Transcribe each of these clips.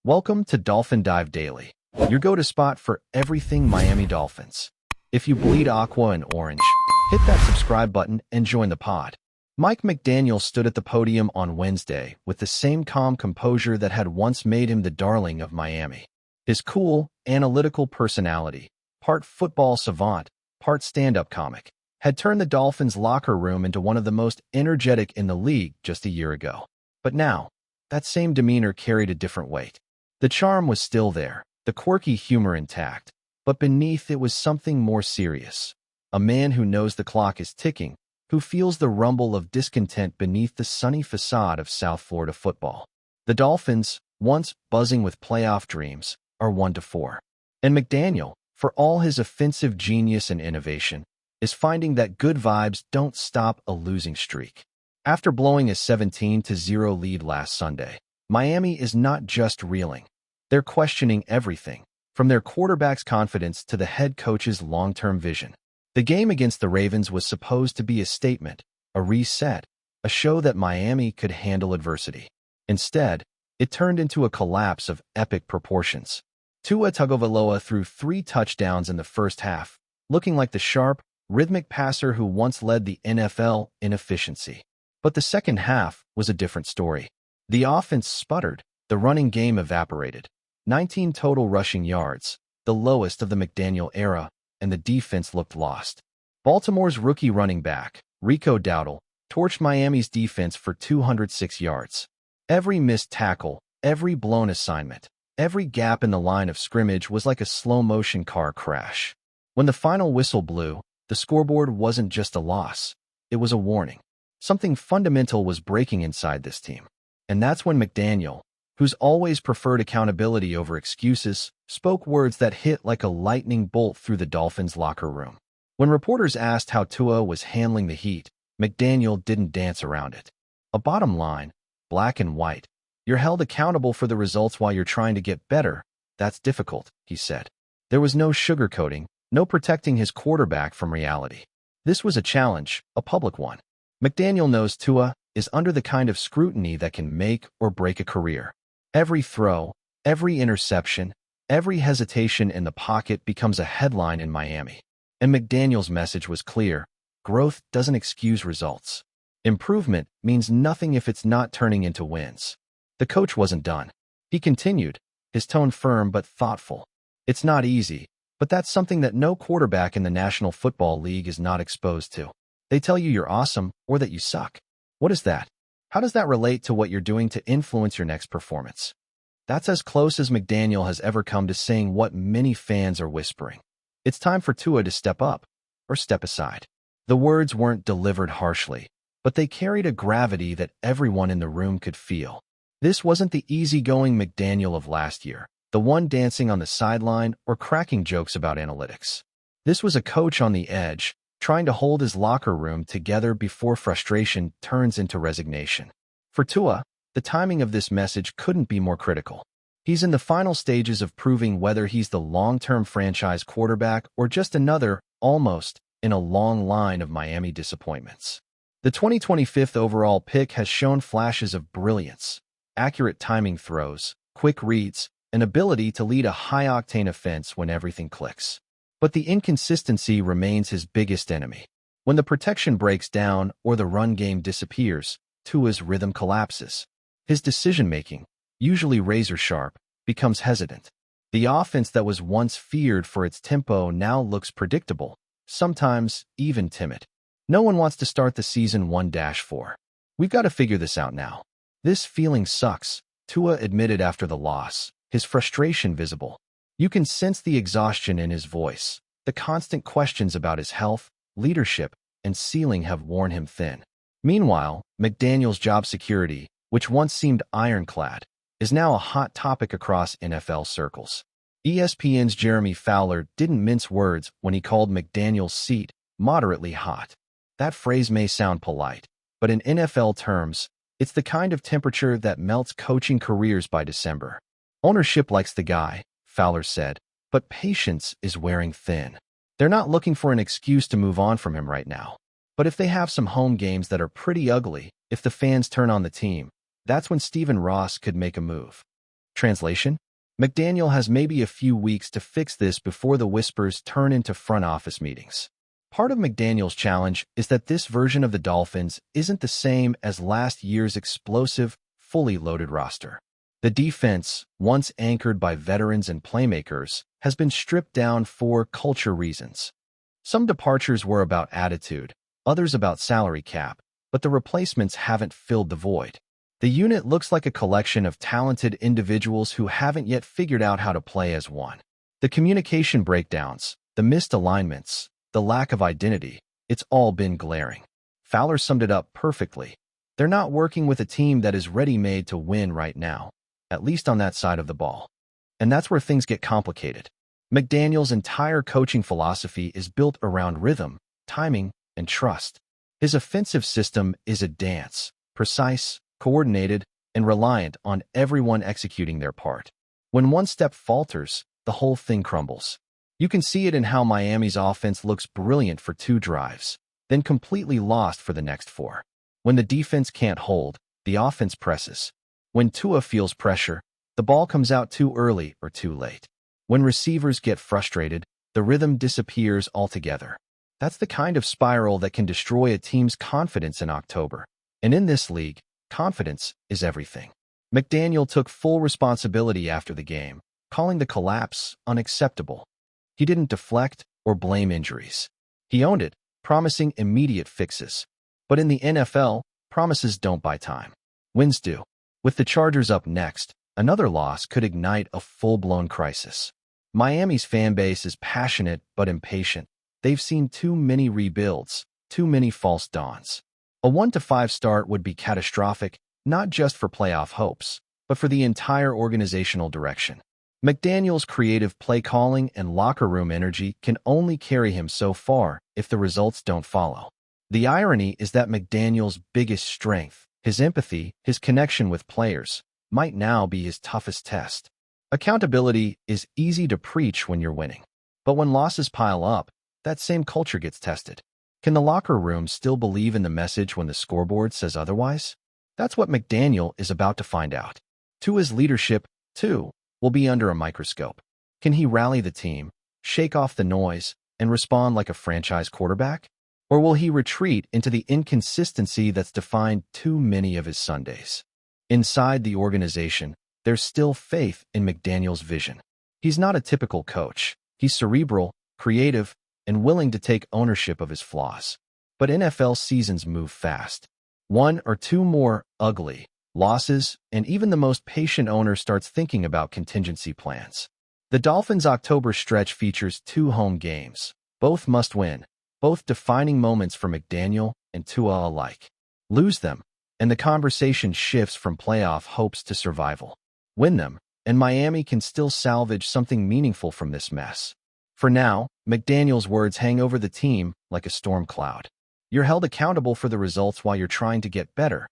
Welcome to Dolphin Dive Daily, your go-to spot for everything Miami Dolphins. If you bleed aqua and orange, hit that subscribe button and join the pod. Mike McDaniel stood at the podium on Wednesday with the same calm composure that had once made him the darling of Miami. His cool, analytical personality, part football savant, part stand-up comic, had turned the Dolphins' locker room into one of the most energetic in the league just a year ago. But now, that same demeanor carried a different weight. The charm was still there, the quirky humor intact, but beneath it was something more serious. A man who knows the clock is ticking, who feels the rumble of discontent beneath the sunny facade of South Florida football. The Dolphins, once buzzing with playoff dreams, are 1-4. And McDaniel, for all his offensive genius and innovation, is finding that good vibes don't stop a losing streak. After blowing a 17-0 lead last Sunday, Miami is not just reeling. They're questioning everything, from their quarterback's confidence to the head coach's long-term vision. The game against the Ravens was supposed to be a statement, a reset, a show that Miami could handle adversity. Instead, it turned into a collapse of epic proportions. Tua Tagovailoa threw 3 touchdowns in the first half, looking like the sharp, rhythmic passer who once led the NFL in efficiency. But the second half was a different story. The offense sputtered, the running game evaporated. 19 total rushing yards, the lowest of the McDaniel era, and the defense looked lost. Baltimore's rookie running back, Rico Dowdle, torched Miami's defense for 206 yards. Every missed tackle, every blown assignment, every gap in the line of scrimmage was like a slow-motion car crash. When the final whistle blew, the scoreboard wasn't just a loss. It was a warning. Something fundamental was breaking inside this team. And that's when McDaniel, who's always preferred accountability over excuses, spoke words that hit like a lightning bolt through the Dolphins' locker room. When reporters asked how Tua was handling the heat, McDaniel didn't dance around it. A bottom line, black and white. You're held accountable for the results while you're trying to get better. That's difficult, he said. There was no sugarcoating, no protecting his quarterback from reality. This was a challenge, a public one. McDaniel knows Tua is under the kind of scrutiny that can make or break a career. Every throw, every interception, every hesitation in the pocket becomes a headline in Miami. And McDaniel's message was clear: growth doesn't excuse results. Improvement means nothing if it's not turning into wins. The coach wasn't done. He continued, his tone firm but thoughtful. It's not easy, but that's something that no quarterback in the National Football League is not exposed to. They tell you you're awesome or that you suck. What is that? How does that relate to what you're doing to influence your next performance? That's as close as McDaniel has ever come to saying what many fans are whispering. It's time for Tua to step up, or step aside. The words weren't delivered harshly, but they carried a gravity that everyone in the room could feel. This wasn't the easygoing McDaniel of last year, the one dancing on the sideline or cracking jokes about analytics. This was a coach on the edge, trying to hold his locker room together before frustration turns into resignation. For Tua, the timing of this message couldn't be more critical. He's in the final stages of proving whether he's the long-term franchise quarterback or just another, almost, in a long line of Miami disappointments. The 2025th overall pick has shown flashes of brilliance, accurate timing throws, quick reads, and ability to lead a high-octane offense when everything clicks. But the inconsistency remains his biggest enemy. When the protection breaks down or the run game disappears, Tua's rhythm collapses. His decision-making, usually razor-sharp, becomes hesitant. The offense that was once feared for its tempo now looks predictable, sometimes even timid. No one wants to start the season 1-4. We've got to figure this out now. This feeling sucks, Tua admitted after the loss, his frustration visible. You can sense the exhaustion in his voice. The constant questions about his health, leadership, and ceiling have worn him thin. Meanwhile, McDaniel's job security, which once seemed ironclad, is now a hot topic across NFL circles. ESPN's Jeremy Fowler didn't mince words when he called McDaniel's seat moderately hot. That phrase may sound polite, but in NFL terms, it's the kind of temperature that melts coaching careers by December. Ownership likes the guy, Fowler said, but patience is wearing thin. They're not looking for an excuse to move on from him right now. But if they have some home games that are pretty ugly, if the fans turn on the team, that's when Stephen Ross could make a move. Translation: McDaniel has maybe a few weeks to fix this before the whispers turn into front office meetings. Part of McDaniel's challenge is that this version of the Dolphins isn't the same as last year's explosive, fully loaded roster. The defense, once anchored by veterans and playmakers, has been stripped down for culture reasons. Some departures were about attitude, others about salary cap, but the replacements haven't filled the void. The unit looks like a collection of talented individuals who haven't yet figured out how to play as one. The communication breakdowns, the missed alignments, the lack of identity, it's all been glaring. Fowler summed it up perfectly. They're not working with a team that is ready-made to win right now, at least on that side of the ball. And that's where things get complicated. McDaniel's entire coaching philosophy is built around rhythm, timing, and trust. His offensive system is a dance, precise, coordinated, and reliant on everyone executing their part. When one step falters, the whole thing crumbles. You can see it in how Miami's offense looks brilliant for 2 drives, then completely lost for the next 4. When the defense can't hold, the offense presses. When Tua feels pressure, the ball comes out too early or too late. When receivers get frustrated, the rhythm disappears altogether. That's the kind of spiral that can destroy a team's confidence in October. And in this league, confidence is everything. McDaniel took full responsibility after the game, calling the collapse unacceptable. He didn't deflect or blame injuries. He owned it, promising immediate fixes. But in the NFL, promises don't buy time. Wins do. With the Chargers up next, another loss could ignite a full-blown crisis. Miami's fan base is passionate but impatient. They've seen too many rebuilds, too many false dawns. A 1-5 start would be catastrophic, not just for playoff hopes, but for the entire organizational direction. McDaniel's creative play calling and locker room energy can only carry him so far if the results don't follow. The irony is that McDaniel's biggest strength, his empathy, his connection with players, might now be his toughest test. Accountability is easy to preach when you're winning. But when losses pile up, that same culture gets tested. Can the locker room still believe in the message when the scoreboard says otherwise? That's what McDaniel is about to find out. Tua's leadership, too, will be under a microscope. Can he rally the team, shake off the noise, and respond like a franchise quarterback? Or will he retreat into the inconsistency that's defined too many of his Sundays? Inside the organization, there's still faith in McDaniel's vision. He's not a typical coach. He's cerebral, creative, and willing to take ownership of his flaws. But NFL seasons move fast. 1 or 2 more ugly losses, and even the most patient owner starts thinking about contingency plans. The Dolphins' October stretch features 2 home games. Both must win, both defining moments for McDaniel and Tua alike. Lose them, and the conversation shifts from playoff hopes to survival. Win them, and Miami can still salvage something meaningful from this mess. For now, McDaniel's words hang over the team like a storm cloud. You're held accountable for the results while you're trying to get better.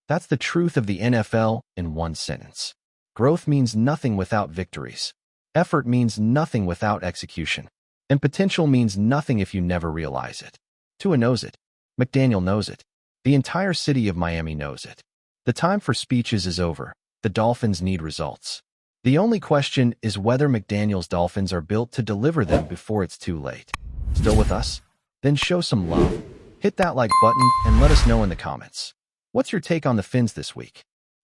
That's the truth of the NFL in one sentence. Growth means nothing without victories. Effort means nothing without execution. And potential means nothing if you never realize it. Tua knows it. McDaniel knows it. The entire city of Miami knows it. The time for speeches is over. The Dolphins need results. The only question is whether McDaniel's Dolphins are built to deliver them before it's too late. Still with us? Then show some love. Hit that like button and let us know in the comments. What's your take on the Fins this week?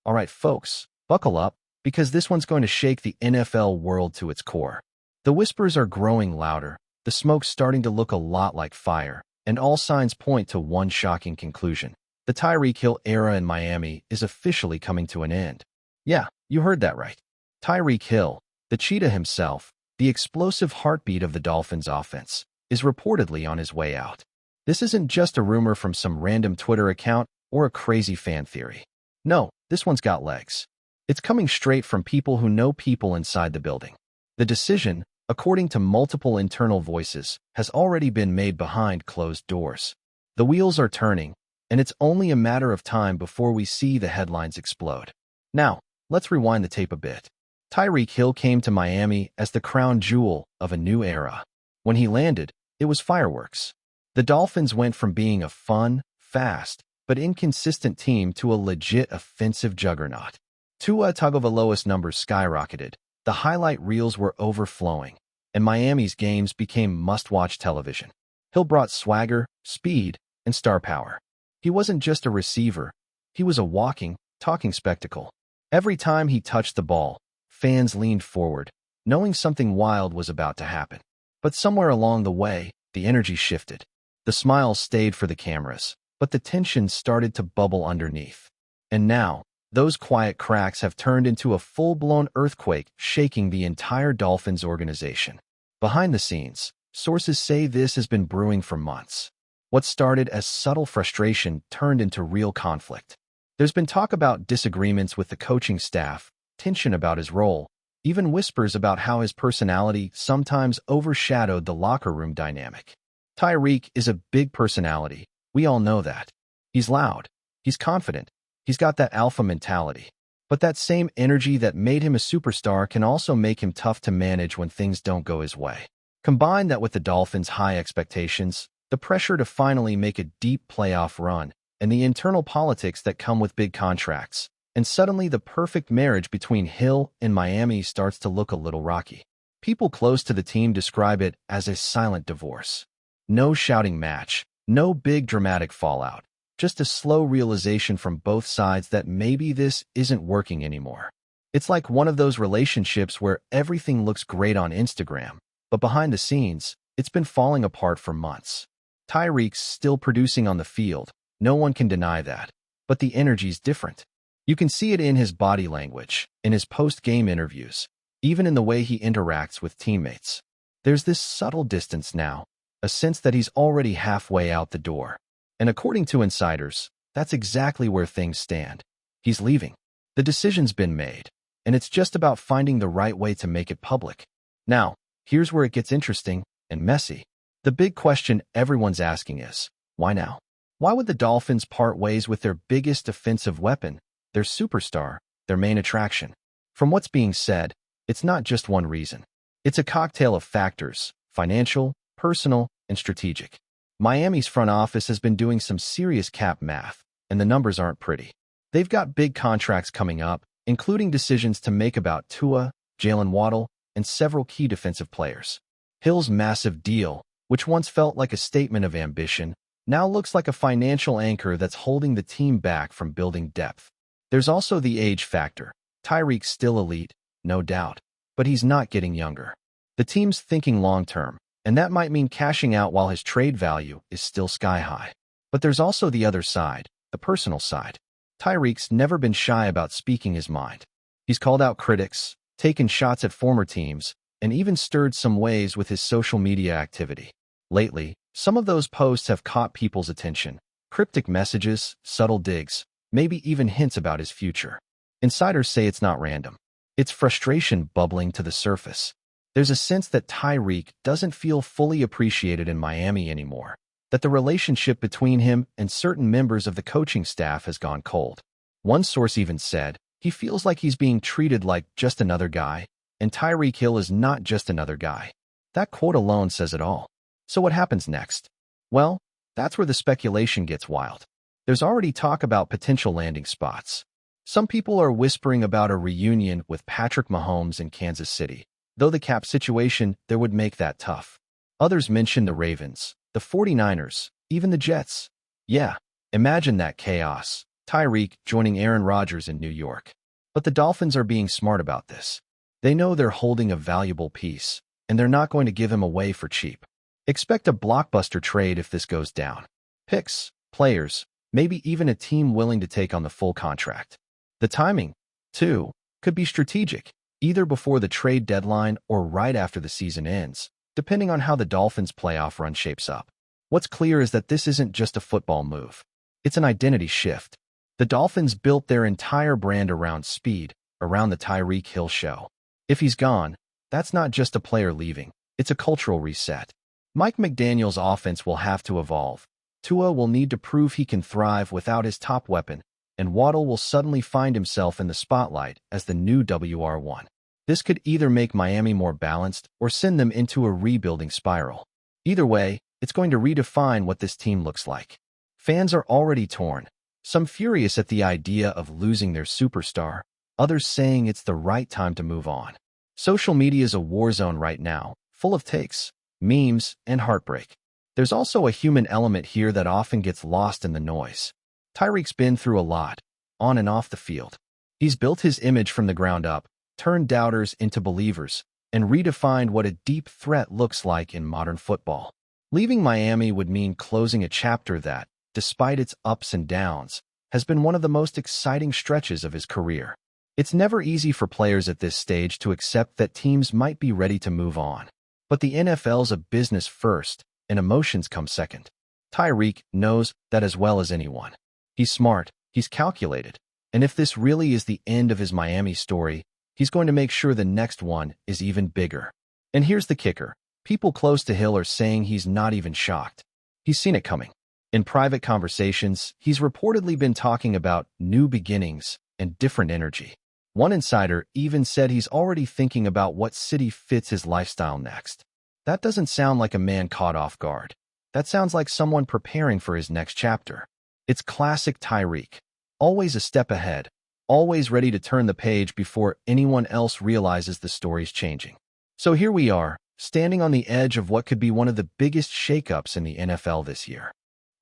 All right, folks, buckle up, because this one's going to shake the NFL world to its core. The whispers are growing louder, the smoke's starting to look a lot like fire, and all signs point to one shocking conclusion. The Tyreek Hill era in Miami is officially coming to an end. Yeah, you heard that right. Tyreek Hill, the cheetah himself, the explosive heartbeat of the Dolphins' offense, is reportedly on his way out. This isn't just a rumor from some random Twitter account or a crazy fan theory. No, this one's got legs. It's coming straight from people who know people inside the building. The decision, according to multiple internal voices, has already been made behind closed doors. The wheels are turning, and it's only a matter of time before we see the headlines explode. Now, let's rewind the tape a bit. Tyreek Hill came to Miami as the crown jewel of a new era. When he landed, it was fireworks. The Dolphins went from being a fun, fast, but inconsistent team to a legit offensive juggernaut. Tua Tagovailoa's numbers skyrocketed, the highlight reels were overflowing, and Miami's games became must-watch television. Hill brought swagger, speed, and star power. He wasn't just a receiver, he was a walking, talking spectacle. Every time he touched the ball, fans leaned forward, knowing something wild was about to happen. But somewhere along the way, the energy shifted. The smiles stayed for the cameras, but the tension started to bubble underneath. And now, those quiet cracks have turned into a full-blown earthquake, shaking the entire Dolphins organization. Behind the scenes, sources say this has been brewing for months. What started as subtle frustration turned into real conflict. There's been talk about disagreements with the coaching staff, tension about his role, even whispers about how his personality sometimes overshadowed the locker room dynamic. TYREEK is a big personality, we all know that. He's loud, he's confident, he's got that alpha mentality. But that same energy that made him a superstar can also make him tough to manage when things don't go his way. Combine that with the Dolphins' high expectations, the pressure to finally make a deep playoff run, and the internal politics that come with big contracts, and suddenly the perfect marriage between Hill and Miami starts to look a little rocky. People close to the team describe it as a silent divorce. No shouting match, no big dramatic fallout, just a slow realization from both sides that maybe this isn't working anymore. It's like one of those relationships where everything looks great on Instagram, but behind the scenes, it's been falling apart for months. TYREEK's still producing on the field, no one can deny that, but the energy's different. You can see it in his body language, in his post-game interviews, even in the way he interacts with teammates. There's this subtle distance now, a sense that he's already halfway out the door. And according to insiders, that's exactly where things stand. He's leaving. The decision's been made, and it's just about finding the right way to make it public. Now, here's where it gets interesting and messy. The big question everyone's asking is, why now? Why would the Dolphins part ways with their biggest offensive weapon, their superstar, their main attraction? From what's being said, it's not just one reason. It's a cocktail of factors, financial, personal, and strategic. Miami's front office has been doing some serious cap math, and the numbers aren't pretty. They've got big contracts coming up, including decisions to make about Tua, Jalen Waddle, and several key defensive players. Hill's massive deal, which once felt like a statement of ambition, now looks like a financial anchor that's holding the team back from building depth. There's also the age factor. TYREEK's still elite, no doubt, but he's not getting younger. The team's thinking long-term, and that might mean cashing out while his trade value is still sky-high. But there's also the other side, the personal side. TYREEK's never been shy about speaking his mind. He's called out critics, taken shots at former teams, and even stirred some waves with his social media activity. Lately, some of those posts have caught people's attention. Cryptic messages, subtle digs, maybe even hints about his future. Insiders say it's not random. It's frustration bubbling to the surface. There's a sense that TYREEK doesn't feel fully appreciated in Miami anymore, that the relationship between him and certain members of the coaching staff has gone cold. One source even said, he feels like he's being treated like just another guy, and TYREEK Hill is not just another guy. That quote alone says it all. So what happens next? Well, that's where the speculation gets wild. There's already talk about potential landing spots. Some people are whispering about a reunion with Patrick Mahomes in Kansas City, though the cap situation there would make that tough. Others mention the Ravens, the 49ers, even the Jets. Yeah, imagine that chaos. TYREEK joining Aaron Rodgers in New York. But the Dolphins are being smart about this. They know they're holding a valuable piece, and they're not going to give him away for cheap. Expect a blockbuster trade if this goes down. Picks, players, maybe even a team willing to take on the full contract. The timing, too, could be strategic, either before the trade deadline or right after the season ends, depending on how the Dolphins' playoff run shapes up. What's clear is that this isn't just a football move. It's an identity shift. The Dolphins built their entire brand around speed, around the TYREEK Hill show. If he's gone, that's not just a player leaving, it's a cultural reset. Mike McDaniel's offense will have to evolve. Tua will need to prove he can thrive without his top weapon, and Waddle will suddenly find himself in the spotlight as the new WR1. This could either make Miami more balanced or send them into a rebuilding spiral. Either way, it's going to redefine what this team looks like. Fans are already torn, some furious at the idea of losing their superstar, others saying it's the right time to move on. Social media is a war zone right now, full of takes, memes, and heartbreak. There's also a human element here that often gets lost in the noise. TYREEK's been through a lot, on and off the field. He's built his image from the ground up, turned doubters into believers, and redefined what a deep threat looks like in modern football. Leaving Miami would mean closing a chapter that, despite its ups and downs, has been one of the most exciting stretches of his career. It's never easy for players at this stage to accept that teams might be ready to move on. But the NFL's a business first, and emotions come second. TYREEK knows that as well as anyone. He's smart, he's calculated, and if this really is the end of his Miami story, he's going to make sure the next one is even bigger. And here's the kicker. People close to Hill are saying he's not even shocked. He's seen it coming. In private conversations, he's reportedly been talking about new beginnings and different energy. One insider even said he's already thinking about what city fits his lifestyle next. That doesn't sound like a man caught off guard. That sounds like someone preparing for his next chapter. It's classic TYREEK. Always a step ahead, always ready to turn the page before anyone else realizes the story's changing. So here we are, standing on the edge of what could be one of the biggest shakeups in the NFL this year.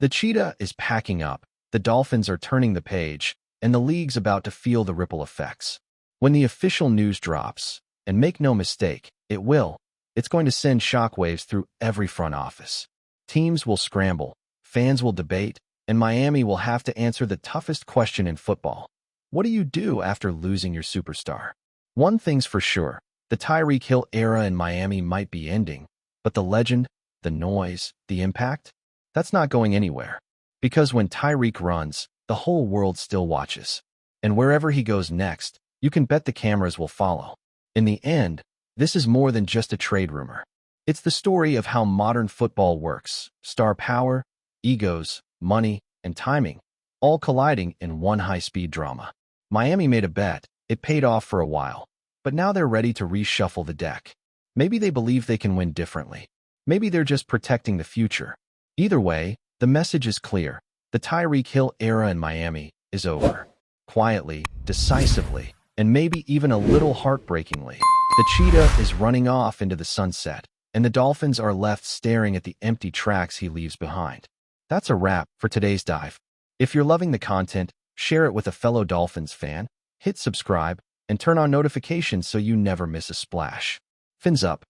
The cheetah is packing up, the Dolphins are turning the page, and the league's about to feel the ripple effects. When the official news drops, and make no mistake, it will, it's going to send shockwaves through every front office. Teams will scramble, fans will debate, and Miami will have to answer the toughest question in football. What do you do after losing your superstar? One thing's for sure, the TYREEK Hill era in Miami might be ending, but the legend, the noise, the impact? That's not going anywhere. Because when TYREEK runs, the whole world still watches. And wherever he goes next, you can bet the cameras will follow. In the end, this is more than just a trade rumor. It's the story of how modern football works. Star power, egos, money, and timing, all colliding in one high-speed drama. Miami made a bet, it paid off for a while, but now they're ready to reshuffle the deck. Maybe they believe they can win differently. Maybe they're just protecting the future. Either way, the message is clear. The TYREEK Hill era in Miami is over. Quietly, decisively, and maybe even a little heartbreakingly, the cheetah is running off into the sunset, and the Dolphins are left staring at the empty tracks he leaves behind. That's a wrap for today's dive. If you're loving the content, share it with a fellow Dolphins fan, hit subscribe, and turn on notifications so you never miss a splash. Fins up.